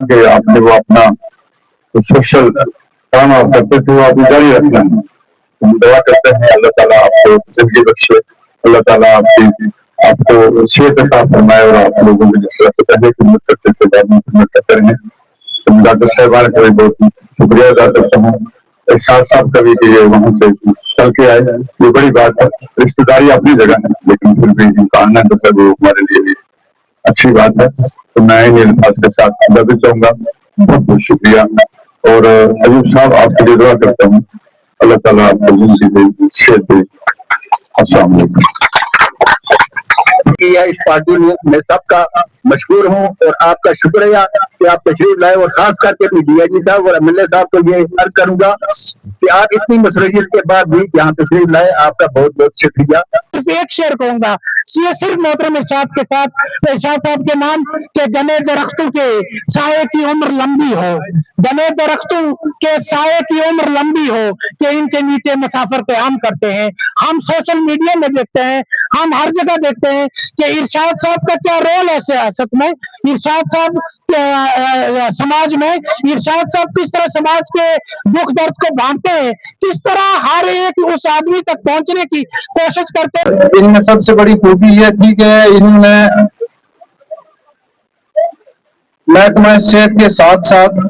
कि आपने वो अपना सोशल काम आप करते थे वो आपने जारी रखना है। हम दुआ करते हैं अल्लाह ताला आपको जिंदगी बख्शे, अल्लाह ताला आपको सेहत अता फरमाए और आप लोगों को जिस तरह से पहले खिदमत करते थे बाद में खिदमत करते रहें। तो डॉक्टर साहिबान का भी बहुत शुक्रिया अदा करता हूँ। साथ साथ कभी कि ये वहाँ से चल के आए, ये बड़ी बात है। रिश्तेदारी अपनी जगह है, लेकिन फिर भी इनका आना जो है वो हमारे लिए भी अच्छी बात है। तो मैं इन अल्फाज के साथ अदा चाहूंगा। बहुत बहुत शुक्रिया। और अयूब साहब आपके लिए दुआ करता हूँ, अल्लाह ताला आपको जिंदगी दे, सेहत दे। अस्सलाम वालेकुम। इस पार्टी में मैं सबका मशहूर हूँ और आपका शुक्रिया कि आप तशरीफ लाए, और खास करके अपनी DIG साहब और MLA साहब को ये अर्ज करूंगा कि आप इतनी मसरूफियत के बाद भी यहाँ तशरीफ लाए, आपका बहुत बहुत शुक्रिया। सिर्फ एक शेर कहूंगा, ये सिर्फ मोहतरम इरशाद के साथ, इरशाद साहब के नाम के घने दरख्तों के साए की उम्र लंबी हो, घने दरख्तों के साए की उम्र लंबी हो कि इनके नीचे मुसाफिर क़याम करते हैं। हम सोशल मीडिया में देखते हैं, हम हर जगह देखते हैं कि इरशाद साहब का क्या रोल है सियासत में, इरशाद साहब समाज में, इरशाद साहब किस तरह समाज के दुख दर्द को बांटते हैं, किस तरह हर एक उस आदमी तक पहुंचने की कोशिश करते हैं। इनमें सबसे बड़ी खूबी यह थी कि इन्होंने महकमा सेहत के साथ साथ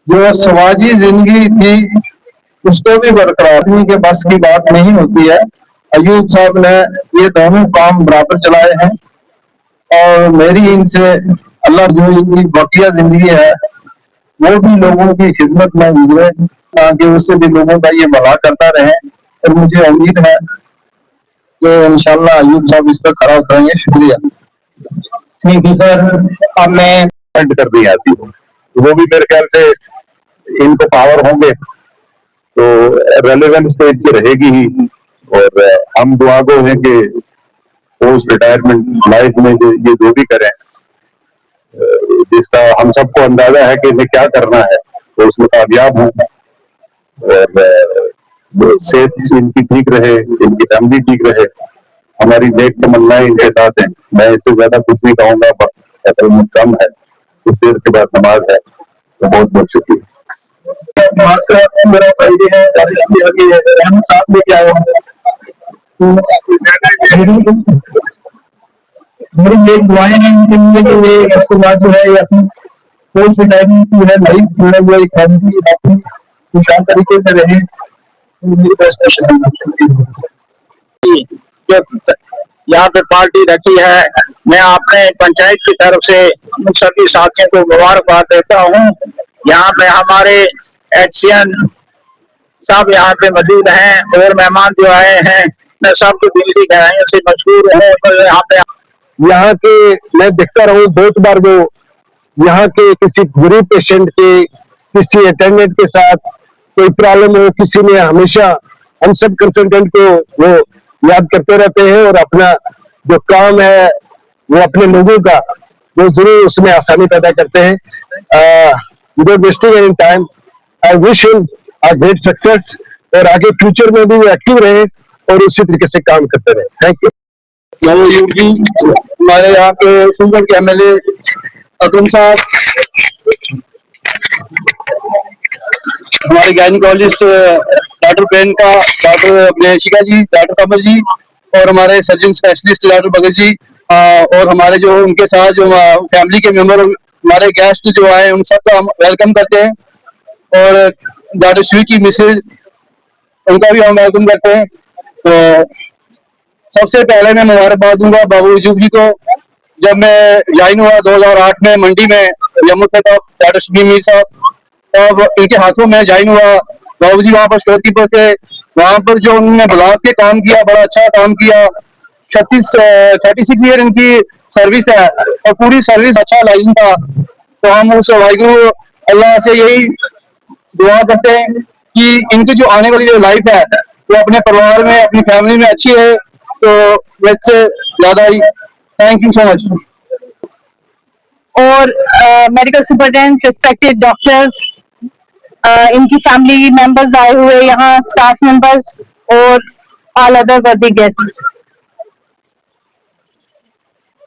जो समाजी जिंदगी थी उसको भी बरकरार रखने के बस की बात नहीं होती है। अयूब साहब ने ये दोनों काम बराबर चलाए हैं और मेरी इनसे अल्लाह जो इनकी बकिया जिंदगी है वो भी लोगों की खिदमत में गुजरे, ताकि उससे भी लोगों का ये भला करता रहे। और मुझे उम्मीद है कि इंशाल्लाह अयूब साहब इस पर खरा उतरेंगे। शुक्रिया। ठीक है सर, अब मैं एड कर दी आती हूँ, वो भी मेरे ख्याल से इनको पावर होंगे तो रेलेवेंट स्टेज पे रहेगी ही। और हम दुआ गो हैं कि पोस्ट रिटायरमेंट लाइफ में ये जो भी करें, जिसका हम सबको अंदाजा है कि इन्हें क्या करना है, तो उसमें कामयाब हों और सेहत इनकी ठीक रहे, इनकी फैमिली ठीक रहे। हमारी नेक तमन्नाएं इनके साथ हैं। मैं इससे ज्यादा कुछ नहीं कहूंगा, असल में कम है, कुछ देर के बाद नमाज है। तो बहुत बहुत शुक्रिया। मेरा भाई है, हम साथ में क्या मेरी एक दुआएं हैं इनके लिए कि ये इसके बाद जो है ये अपनी कोई सी टाइम की है लाइफ जो है वो एक फैमिली अपनी विशाल तरीके से रहे। यहाँ पे पार्टी रखी है, मैं अपने पंचायत की तरफ से सभी साथियों को मुबारकबाद देता हूँ। यहाँ पे हमारे HCN साहब यहाँ पे मौजूद हैं और मेहमान जो आए हैं, मैं सबको दिल की गहराइयों से मशहूर हूँ। तो यहाँ के मैं देखता रहूँ बहुत बार वो यहाँ के किसी गरीब पेशेंट के, किसी अटेंडेंट के साथ कोई प्रॉब्लम हो, किसी ने हमेशा हम सब कंसल्टेंट को वो याद करते रहते हैं और अपना जो काम है वो अपने लोगों का वो जरूर उसमें आसानी पैदा करते हैं। Without wasting any time, I wish him a great success और आगे फ्यूचर में भी वो एक्टिव रहे और उसी तरीके से काम करते रहे। Thank you. जी, हमारे यहाँ पे सुंदर के MLA अतुल साहब, हमारे गायनिकोलॉजिस्ट डॉक्टर प्रियंका, डॉक्टर शिखा जी, डॉक्टर कमल जी और हमारे surgeon specialist doctor Bhagat ji, और हमारे जो उनके साथ जो फैमिली के मेंबर हमारे गेस्ट जो आए उन सबका हम वेलकम करते हैं। और डॉक्टर श्री की मिसेज, उनका भी हम वेलकम करते हैं। तो सबसे पहले मैं मुबारकबाद दूंगा बाबू अयूब जी को। जब मैं ज्वाइन हुआ 2008 में मंडी में जम्मू से, तब डॉक्टर शबीर मीर साहब, तब इनके हाथों में ज्वाइन हुआ। बाबू जी वहाँ पर स्टोर कीपर थे, वहाँ पर जो उन्होंने ब्लॉक के काम किया, बड़ा अच्छा काम किया। 36 ईयर इनकी सर्विस है और पूरी सर्विस अच्छा लाइसेंस था। तो हम उस वाहिगुरु अल्लाह से यही दुआ करते हैं कि इनकी जो आने वाली जो लाइफ है वो अपने परिवार में, अपनी फैमिली में अच्छी है। तो मुझसे ज्यादा ही थैंक यू सो मच। और मेडिकल सुपरिटेंडेंट, रिस्पेक्टेड डॉक्टर्स, इनकी फैमिली मेंबर्स आए हुए यहाँ, स्टाफ मेंबर्स और ऑल अदर वर्दी गेस्ट,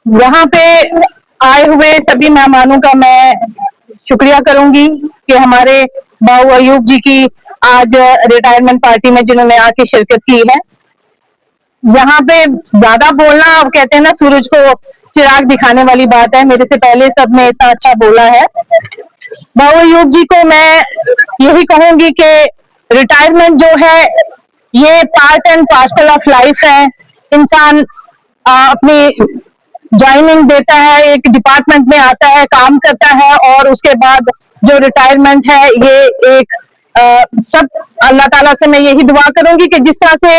यहाँ पे आए हुए सभी मेहमानों का मैं शुक्रिया करूंगी कि हमारे बाबू अयूब जी की आज रिटायरमेंट पार्टी में जिन्होंने आके शिरकत की है। यहाँ पे ज्यादा बोलना, अब कहते हैं ना सूरज को चिराग दिखाने वाली बात है, मेरे से पहले सबने इतना अच्छा बोला है। बाबू अयूब जी को मैं यही कहूंगी कि रिटायरमेंट जो है ये part and parcel of life है। इंसान अपनी ज्वाइनिंग देता है, एक डिपार्टमेंट में आता है, काम करता है और उसके बाद जो रिटायरमेंट है ये एक सब अल्लाह ताला से मैं यही दुआ करूंगी कि जिस तरह से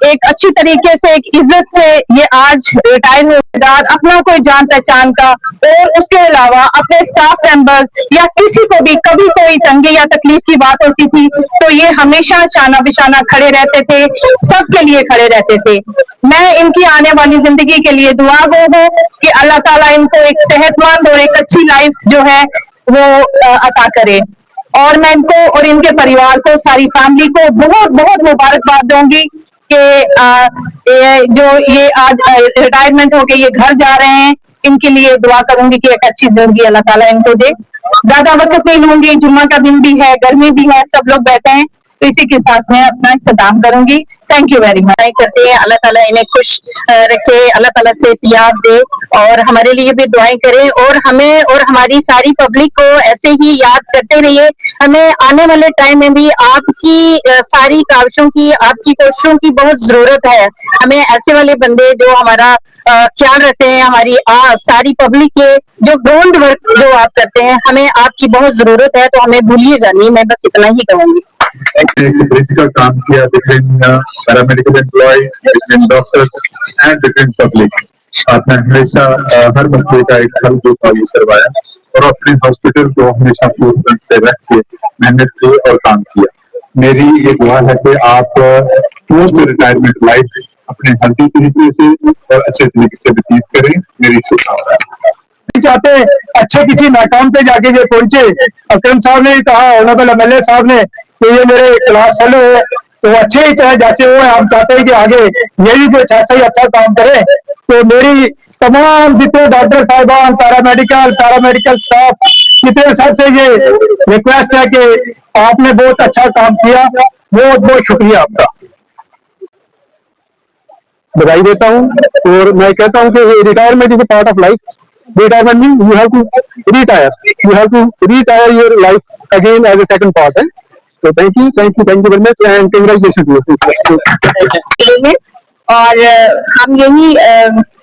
एक अच्छी तरीके से, एक इज्जत से ये आज रिटायरमेंट अपना कोई जान पहचान का और उसके अलावा अपने स्टाफ मेंबर्स या किसी को भी कभी कोई तंगी या तकलीफ की बात होती थी तो ये हमेशा शाना बिशाना खड़े रहते थे, सबके लिए खड़े रहते थे। मैं इनकी आने वाली जिंदगी के लिए दुआ गो हूँ कि अल्लाह ताला इनको एक सेहतमंद और एक अच्छी लाइफ जो है वो अता करे और मैं इनको और इनके परिवार को, सारी फैमिली को बहुत बहुत मुबारकबाद दूंगी कि ये आज रिटायरमेंट होके ये घर जा रहे हैं। इनके लिए दुआ करूंगी कि एक अच्छी जिंदगी अल्लाह ताला इनको दे। ज्यादा वक्त नहीं लूंगी, जुम्मा का दिन भी है, गर्मी भी है, सब लोग बैठे हैं, तो इसी के साथ मैं अपना इख्तिताम करूंगी। Thank you very much. करते हैं अल्लाह ताला इन्हें खुश रखे, अल्लाह ताला से याद दे और हमारे लिए भी दुआएं करें और हमें और हमारी सारी पब्लिक को ऐसे ही याद करते रहिए। हमें आने वाले टाइम में भी आपकी सारी काविशों की, आपकी कोशिशों की बहुत जरूरत है। हमें ऐसे वाले बंदे जो हमारा ख्याल रखते हैं, हमारी सारी पब्लिक के जो ग्राउंड वर्क जो आप करते हैं, हमें आपकी बहुत जरूरत है, तो हमें भूलिएगा नहीं। मैं बस इतना ही कहूंगी। एक ब्रिज का काम किया between paramedical employees, between doctors and between public. आपने हमेशा हर मसले का एक हल जो करवाया और अपने हॉस्पिटल को हमेशा फ्रंट पे रख के मेहनत की और काम किया। मेरी ये दुआ है कि आप पोस्ट रिटायरमेंट लाइफ अपने हेल्दी तरीके से और अच्छे तरीके से व्यतीत करें। मेरी शुभकामनाएं। चाहते अच्छे किसी मैकाम पे जाके जो पहुंचे, अकरम साहब ने कहा, ऑनरेबल एमएलए साहब ने, तो ये मेरे क्लास फेलो है, तो अच्छे ही चाहे जैसे वो है, हम चाहते हैं कि आगे यही कुछ ऐसा ही अच्छा काम करे। तो मेरी तमाम जितने डॉक्टर साहिबान, पैरामेडिकल स्टाफ, जितने सबसे ये रिक्वेस्ट है कि आपने बहुत अच्छा काम किया, बहुत बहुत शुक्रिया आपका, बधाई देता हूँ। और मैं कहता हूँ कि retirement is a part of life. Retirement means you have to retire. You have to retire your life again as a second part. So thank you very much and congratulations to you. और हम यही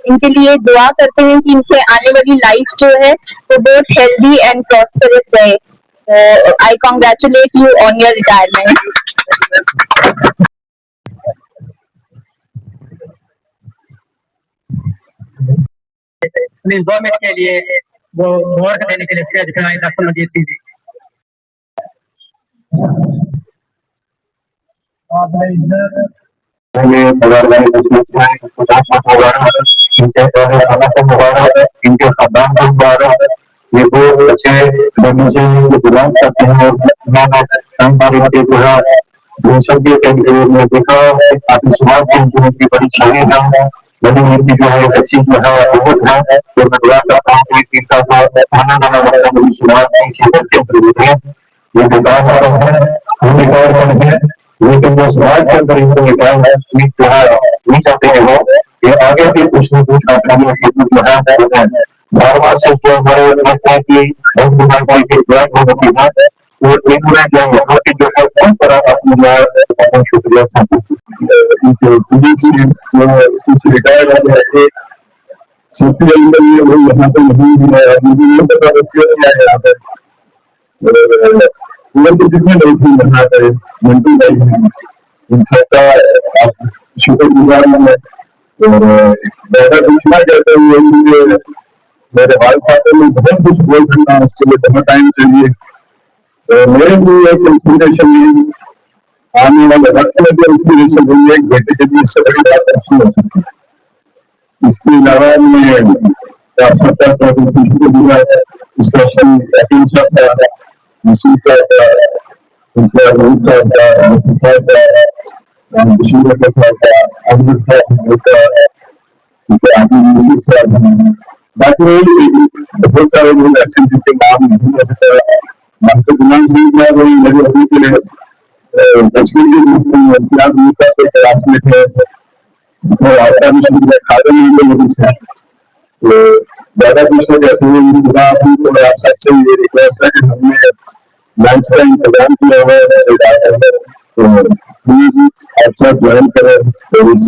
इनके लिए दुआ करते हैं कि इनके आने वाली लाइफ जो है वो बहुत हेल्दी एंड प्रॉस्परस रहे। I congratulate you on your retirement. Government के लिए वो वोट देने के लिए स्टेज पे आए डॉक्टर मजीद सिंह जी। इनके खानदान को मुबारक। ये बहुत अच्छे बनने से गुलाम करते हैं और मैं देखा आपकी समाज की बड़ी शादी है, बड़ी उनकी जो है अच्छी जो है बहुत है। तो मैं दुआ करता हूँ कि इनका आनंद आना वाला मेरी समाज की शिदत के जरूरत है। ये बेकार हो रहा है, वो बेकार हो रहे हैं, लेकिन वो समाज के अंदर इनको बेकार है जो है नहीं चाहते हैं वो ये आगे भी कुछ न कुछ अपनी खिदमत जो है बार बार से जो हमारे लगता है कि बहुत बीमारी की ब्लैक हो होती है और एक जो यहाँ की जो है कौन तरह अपनी जो है शुक्रिया रिटायर हो गए सीपीएल के लिए वो यहाँ पे नहीं है, मुझे नहीं पता क्या है यहाँ पे जितने लोग भी यहाँ पे मंटू भाई इन सबका आप शुक्रगुजार हैं। और मैं पूछना चाहता हूँ मेरे वाल साहब में बहुत कुछ बोल सकता हूँ, उसके लिए बहुत टाइम चाहिए। मेरे लिए एक इंस्पिरेशन नहीं, आने वाले वक्त में भी इंस्पिरेशन हुई है, बेटे के लिए इससे बड़ी बात अच्छी हो सकती है। इसके अलावा मैं आप सबका स्पेशल हकीम साहब का, मसूद साहब का, रोहित साहब का, मुफ्ती साहब का, बशीर साहब का, अहमद साहब का, आदिल यूसुफ साहब, बाकी बहुत सारे लोग ऐसे जिनके नाम नहीं ऐसे मास्टर गुलाम सिंह जो है वही मेरे अभी के लिए कश्मीर के मूसा के क्लासमेट है, खादर नहीं है। तो ज्यादा कुछ हो जाते हैं थोड़ा आप सबसे ये रिक्वेस्ट है कि हमने लंच का इंतजाम किया हुआ है, तो प्लीज आप सब ज्वाइन करें। तो इस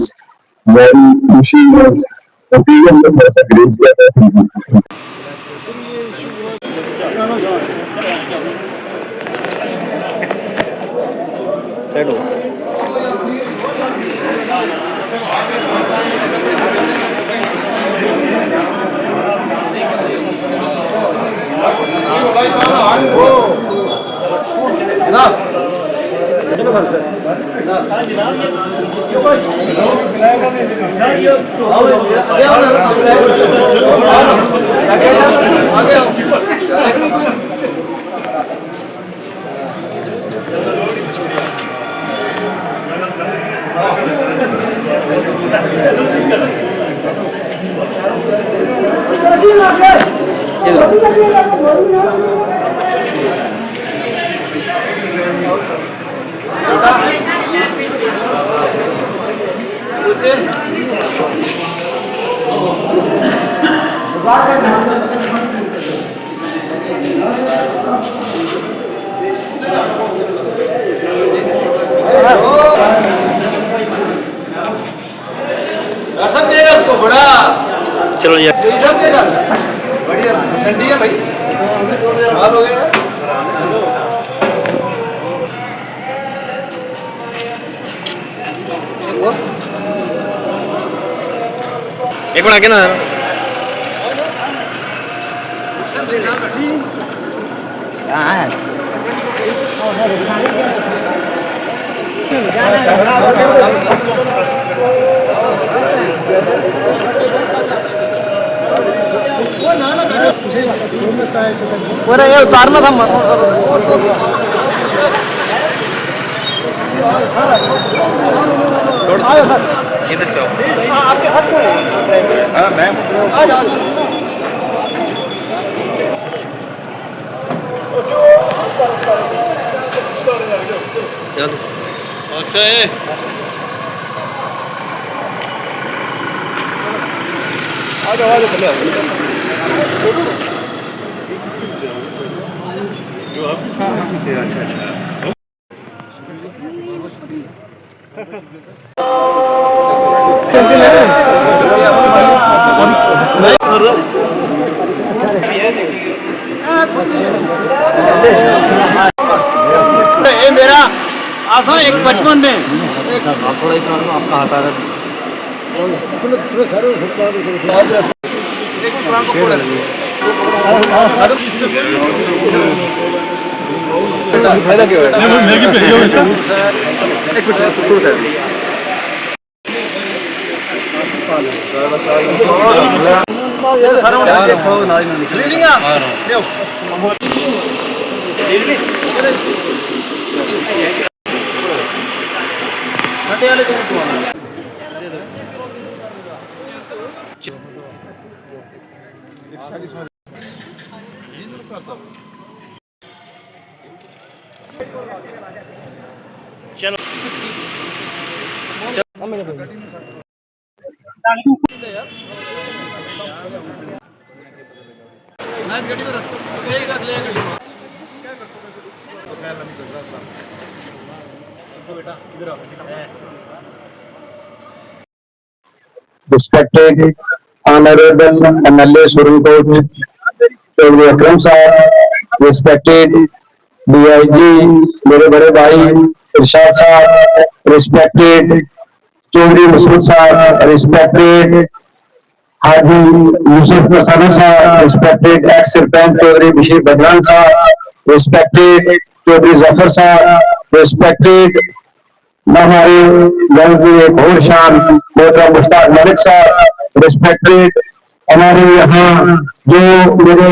वेरी खुशी ओकेजन में थोड़ा सा ग्रेस किया था। चलो जी बढ़िया ठंडी है भाई, हाल हो गया। एक मिनट आगे ना पूरा ये उतारना था इधर से आपके साथ मैं आ जाओ। अच्छा है ये मेरा आशा एक बचपन में आपका हाथ आ रहा फायदा क्या चलो Respected Honorable MLA Surincoat Chaudhry Akram Sahab, respected DIG मेरे बड़े भाई इरशाद साहब, respected चौधरी मसूद साहब, respected हाजी यूसुफ मसाना साहब, respected ex सरपंच चौधरी बशीर बदरान साहब, respected चौधरी जफर साहब, respected हमारे गांव की एक और शान मोहतरम मुश्ताक मलिक साहब, रिस्पेक्टेड हमारे यहाँ जो मेरे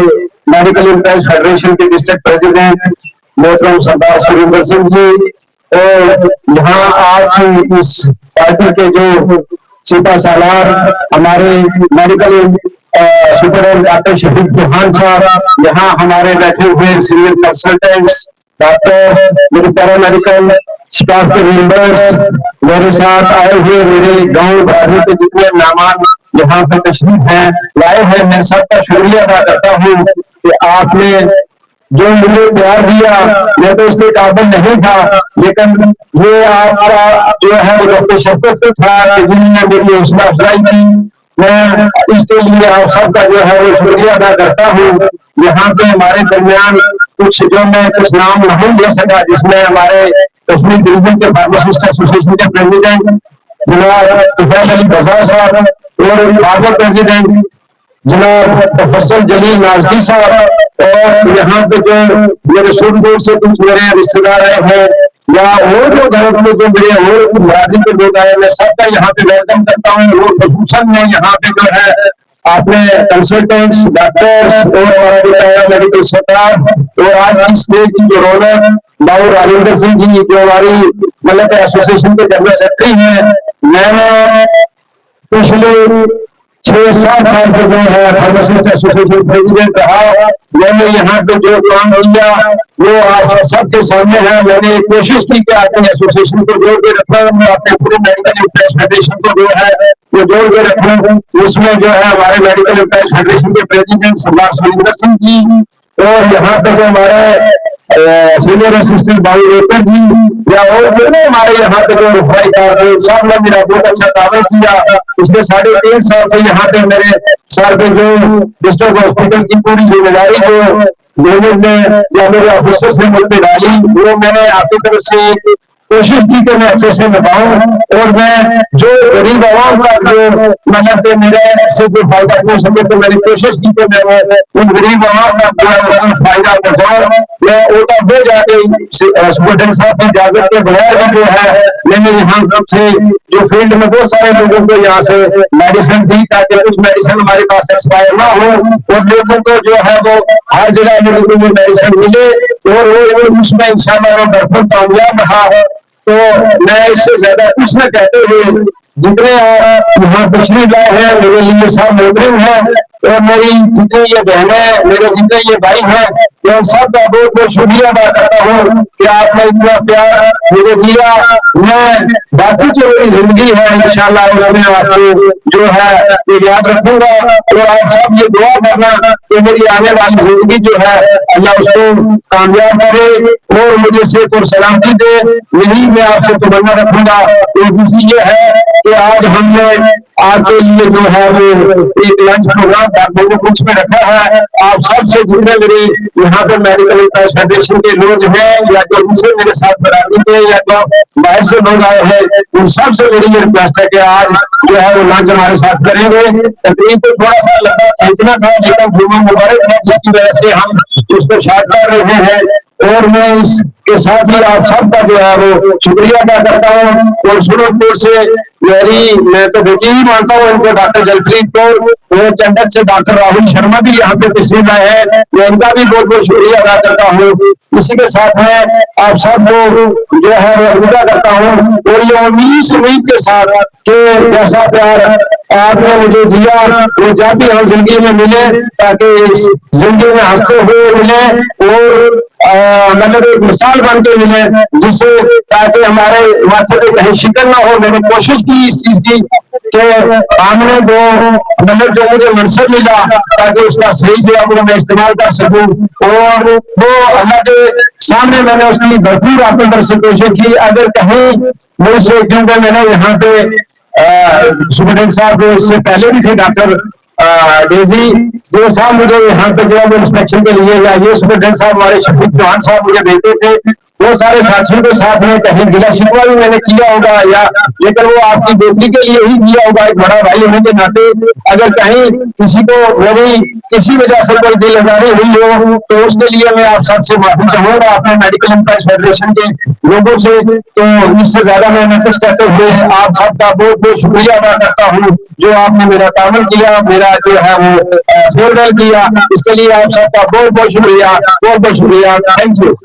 मेडिकल एम्प्लॉयज फेडरेशन के डिस्ट्रिक्ट प्रेसिडेंट मोहतरम सरदार सुरेंद्र सिंह जी, और यहाँ आज की इस पार्टी के जो सिपा सालार हमारे medical super doctor Shafiq Chauhan साहब, यहाँ हमारे बैठे हुए सीनियर कंसल्टेंट्स, डॉक्टर्स, मेरे पैरामेडिकल स्टाफ के मेंबर्स, मेरे साथ आए हुए मेरे गांव बरादरी के जितने मेहमान यहाँ पे तशरीफ हैं लाए हैं, मैं सबका शुक्रिया अदा करता हूँ कि आपने जो मुझे प्यार दिया। मैं तो इसके काबिल नहीं था, लेकिन ये आपका जो है वो दस्ते शफ़क़त से था कि जिन्होंने मेरी हौसला अफजाई की। मैं इसके लिए आप सबका जो है वो शुक्रिया अदा करता हूँ। यहाँ पे हमारे दरमियान कुछ जो मैं कुछ नाम नहीं ले सका, जिसमें हमारे कश्मीर डिवीजन के फार्मासिस्ट एसोसिएशन के प्रेसिडेंट जनाब तुफैल अली बज़ार साहब और फार्मर प्रेसिडेंट जनाब तफस्सुल जलील नाज़की साहब, और यहाँ पे जो मेरे सूरजपुर से कुछ मेरे रिश्तेदार आए हैं या और जो जगह में जो मेरे और बरादरी के लोग आए, मैं सबका यहाँ पे वेलकम करता हूँ। और खसूसन में यहाँ पे जो है आपने कंसल्टेंट्स, डॉक्टर्स और हमारा जो पैरामेडिकल स्टाफ और आज की स्टेज की जो रौनक बाबू राजेंद्र सिंह जी जो हमारी मतलब एसोसिएशन के जनरल सेक्रेटरी हैं। मैंने पिछले 6-7 साल से जो है फार्मासिस्ट एसोसिएशन प्रेसिडेंट रहा। मैंने यहाँ पे जो काम किया वो आप सबके सामने है। मैंने कोशिश की कि अपने एसोसिएशन को जोड़ के रखना, मैं अपने पूरे मेडिकल इम्प्रेस फेडरेशन को जो है वो जोड़ के रखूं। उसमें जो है हमारे मेडिकल इम्प्रेस फेडरेशन के प्रेसिडेंट सरदार सुरेंद्र सिंह जी, और यहाँ पे जो हमारे सीनियर असिस्टेंट बाबू रेपर जी या और हमारे यहाँ पे जो रुफाई सब ने मेरा बहुत अच्छा तावन किया। पिछले 3.5 साल से यहाँ पे मेरे सर पे जो डिस्ट्रिक्ट हॉस्पिटल की पूरी जिम्मेदारी जो गवर्नमेंट ने या मेरे ऑफिसर्स ने मुझ पे डाली, वो मैंने आपकी तरफ से कोशिश की कि मैं अच्छे से निभाऊं, और मैं जो गरीब आवाम का जो मतलब कि मेरे से जो फायदा हो सके तो मैंने कोशिश की कि मैं उन गरीब आवाम का जो फायदा पहुंचाऊं। मैं ओटा दे जाके सुप्रीडेंट साहब की इजाजत के बगैर भी जो है मैंने यहाँ से जो फील्ड में बहुत सारे लोगों को यहाँ से मेडिसिन दी, ताकि कुछ मेडिसिन हमारे पास एक्सपायर ना हो और लोगों को जो है वो हर जगह लोगों को मेडिसिन मिले, और वो उसमें इंशाल्लाह वो भरपूर कामयाब रहा है। तो मैं इससे ज्यादा कुछ न कहते हुए जितने यहाँ तशरीफ लाए हैं मेरे लिए सब मोहतरम है, और मेरी जितनी ये बहनें, मेरे जितने ये भाई हैं, मैं सबका बहुत बहुत शुक्रिया अदा करता हूँ कि आपने इतना प्यार मुझे दिया। मैं बाकी जो मेरी जिंदगी है इंशाल्लाह उसमें आपको जो है ये याद रखूंगा, और आप सब ये दुआ करना कि मेरी आने वाली जिंदगी जो है अल्लाह उसको कामयाब करे और मुझे सेहत और सलामती दे। यही मैं आपसे तमन्ना रखूंगा। तो दूसरी ये है कि आज हमने आपके लिए जो है वो एक लंच प्रोग्राम कुछ में रखा है। आप सबसे जितने मेरे यहाँ पर मेडिकल इम्प्रेस फेडरेशन के लोग हैं या जो उनसे मेरे साथ बरादरी के या जो बाहर से लोग आए हैं, उन सबसे मेरी ये रिक्वेस्ट है कि आज जो है वो लंच हमारे साथ करेंगे। तकरीब को थोड़ा सा लंबा खींचना था, लेकिन जुम्मा मुबारक है जिसकी वजह से हम उसको शार्ट कर रहे हैं, और मैं इसके साथ ही आप सबका जो है वो शुक्रिया अदा करता हूँ। और सूरजपुर से मेरी मैं तो बेटी ही मानता हूँ इनको, डॉक्टर जलप्रीत कौर, और चंडक से डॉक्टर राहुल शर्मा भी यहाँ पे तशरीफ आए हैं, मैं उनका भी बहुत बहुत शुक्रिया अदा करता हूँ। इसी के साथ में आप सबको जो है वो अलविदा करता हूँ, और ये उम्मीद के साथ कि जैसा प्यार आपने मुझे दिया वो जब भी हम जिंदगी में मिले, ताकि इस जिंदगी में हंसते हुए मिले और मतलब एक मिसाल बन के मिले, जिससे ताकि हमारे माथे पे कहीं शिकन ना हो। मैंने कोशिश की इस चीज की कि हमने जो मतलब जो मुझे मनसब मिला ताकि उसका सही जो है मैं इस्तेमाल कर सकूं, और वो अल्लाह के सामने मैंने उसकी भरपूर अपनी तरफ से कोशिश की। अगर कहीं मुझसे, क्योंकि मैंने यहाँ पे सुप्रीडेंट साहब इससे पहले भी थे डॉक्टर डेजी जो साहब मुझे यहाँ पे जो है इंस्पेक्शन के लिए या ये सुप्रीडेंट साहब हमारे शफीक चौहान साहब मुझे भेजते थे, वो सारे साथियों के साथ में कहीं गिला शिकवा भी मैंने किया होगा या लेकिन वो आपकी बेटी के लिए ही किया होगा, एक बड़ा भाई होने के नाते। अगर कहीं किसी को मेरी किसी वजह से कोई दिल आजारी हुई हो तो उसके लिए मैं आप सबसे माफी चाहूंगा अपने मेडिकल इम्प्रेस फेडरेशन के लोगों से। तो इससे ज्यादा मैं कुछ कहते हुए आप सबका बहुत बहुत शुक्रिया अदा करता हूँ जो आपने मेरा तामल किया, मेरा जो है वो फेयरवेल किया, इसके लिए आप सबका बहुत बहुत शुक्रिया, बहुत बहुत शुक्रिया। Thank you.